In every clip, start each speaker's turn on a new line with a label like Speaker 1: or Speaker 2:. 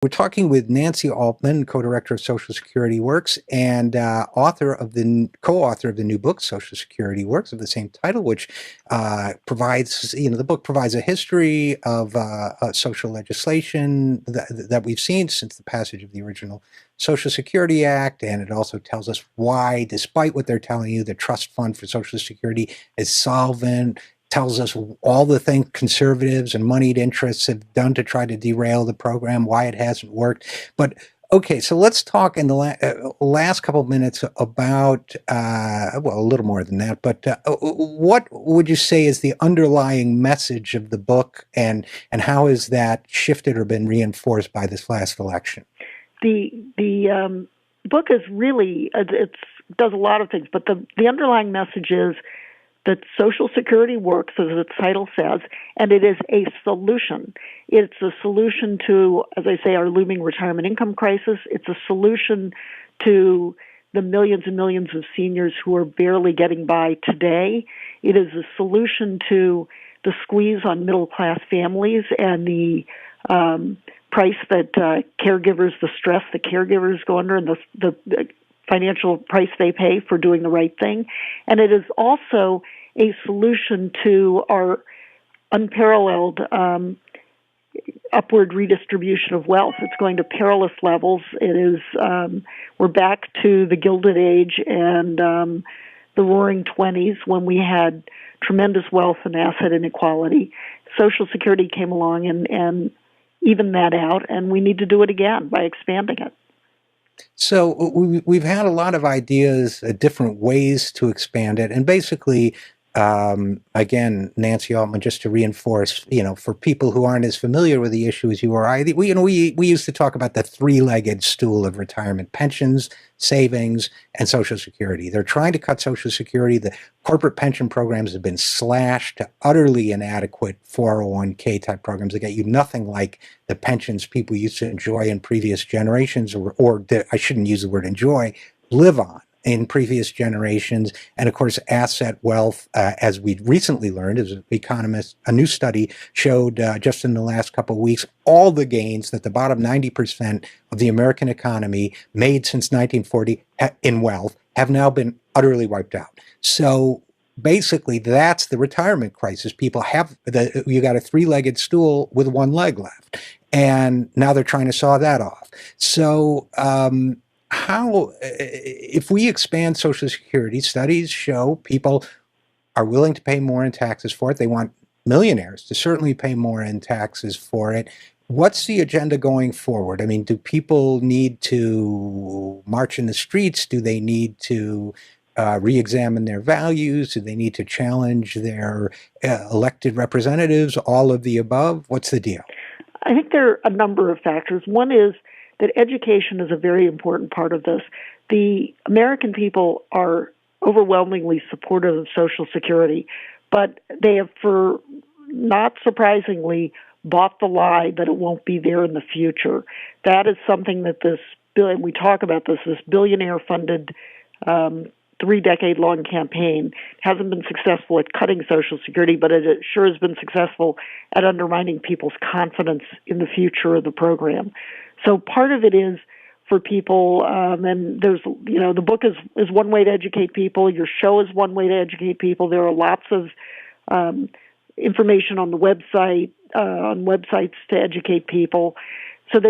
Speaker 1: We're talking with Nancy Altman, co-director of Social Security Works and co-author of the new book, Social Security Works, of the same title, which provides, the book provides a history of social legislation that we've seen since the passage of the original Social Security Act, and it also tells us why, despite what they're telling you, the trust fund for Social Security is solvent. Tells us all the things conservatives and moneyed interests have done to try to derail the program, why it hasn't worked. But okay, so let's talk in the last couple of minutes about, well, a little more than that, but what would you say is the underlying message of the book, and how has that shifted or been reinforced by this last election?
Speaker 2: The book is really, it does a lot of things, but the underlying message is that Social Security works, as its title says, and it is a solution. It's a solution to, as I say, our looming retirement income crisis. It's a solution to the millions and millions of seniors who are barely getting by today. It is a solution to the squeeze on middle-class families and the price that caregivers, the stress that caregivers go under, and the financial price they pay for doing the right thing. And it is also a solution to our unparalleled upward redistribution of wealth. It's going to perilous levels. It is, we're back to the Gilded Age and the Roaring 20s when we had tremendous wealth and asset inequality. Social Security came along and evened that out, and we need to do it again by expanding it.
Speaker 1: So we've had a lot of ideas, different ways to expand it, and basically, again, Nancy Altman, just to reinforce, for people who aren't as familiar with the issue as you or I, we used to talk about the three-legged stool of retirement: pensions, savings, and Social Security. They're trying to cut Social Security. The corporate pension programs have been slashed to utterly inadequate 401k type programs that get you nothing like the pensions people used to enjoy in previous generations, or I shouldn't use the word enjoy, live on in previous generations. And of course, asset wealth, as we recently learned as economists, a new study showed just in the last couple of weeks, all the gains that the bottom 90% of the American economy made since 1940 in wealth have now been utterly wiped out. So basically, that's the retirement crisis. People have, you got a three-legged stool with one leg left, and now they're trying to saw that off. So how, if we expand Social Security, studies show people are willing to pay more in taxes for it. They want millionaires to certainly pay more in taxes for it. What's the agenda going forward? I mean, do people need to march in the streets? Do they need to re-examine their values? Do they need to challenge their elected representatives? All of the above? What's the deal?
Speaker 2: I think there are a number of factors. One is that education is a very important part of this. The American people are overwhelmingly supportive of Social Security, but they have, for not surprisingly, bought the lie that it won't be there in the future. That is something that this bill, and we talk about this billionaire-funded 3-decade-long campaign hasn't been successful at cutting Social Security, but it sure has been successful at undermining people's confidence in the future of the program. So part of it is for people, and there's, the book is one way to educate people. Your show is one way to educate people. There are lots of information on the website, on websites to educate people. So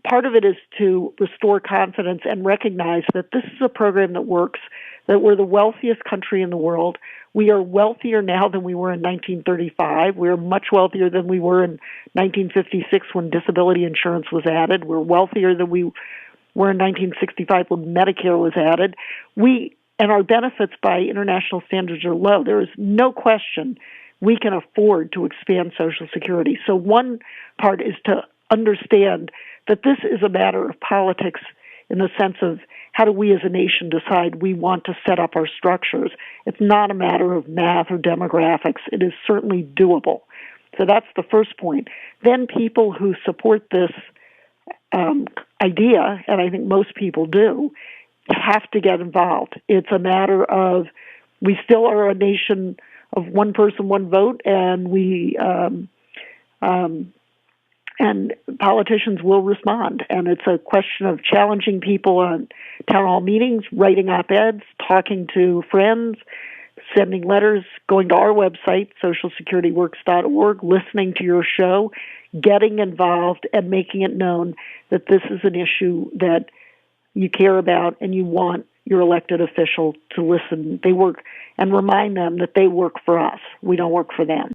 Speaker 2: part of it is to restore confidence and recognize that this is a program that works, that we're the wealthiest country in the world. We are wealthier now than we were in 1935. We're much wealthier than we were in 1956 when disability insurance was added. We're wealthier than we were in 1965 when Medicare was added. And our benefits by international standards are low. There is no question we can afford to expand Social Security. So one part is to understand that this is a matter of politics in the sense of how do we as a nation decide we want to set up our structures. It's not a matter of math or demographics. It is certainly doable. So that's the first point. Then people who support this idea, and I think most people do, have to get involved. It's a matter of we still are a nation of one person, one vote, and we And politicians will respond. And it's a question of challenging people on town hall meetings, writing op-eds, talking to friends, sending letters, going to our website, socialsecurityworks.org, listening to your show, getting involved, and making it known that this is an issue that you care about and you want your elected official to listen. They work, and remind them that they work for us. We don't work for them.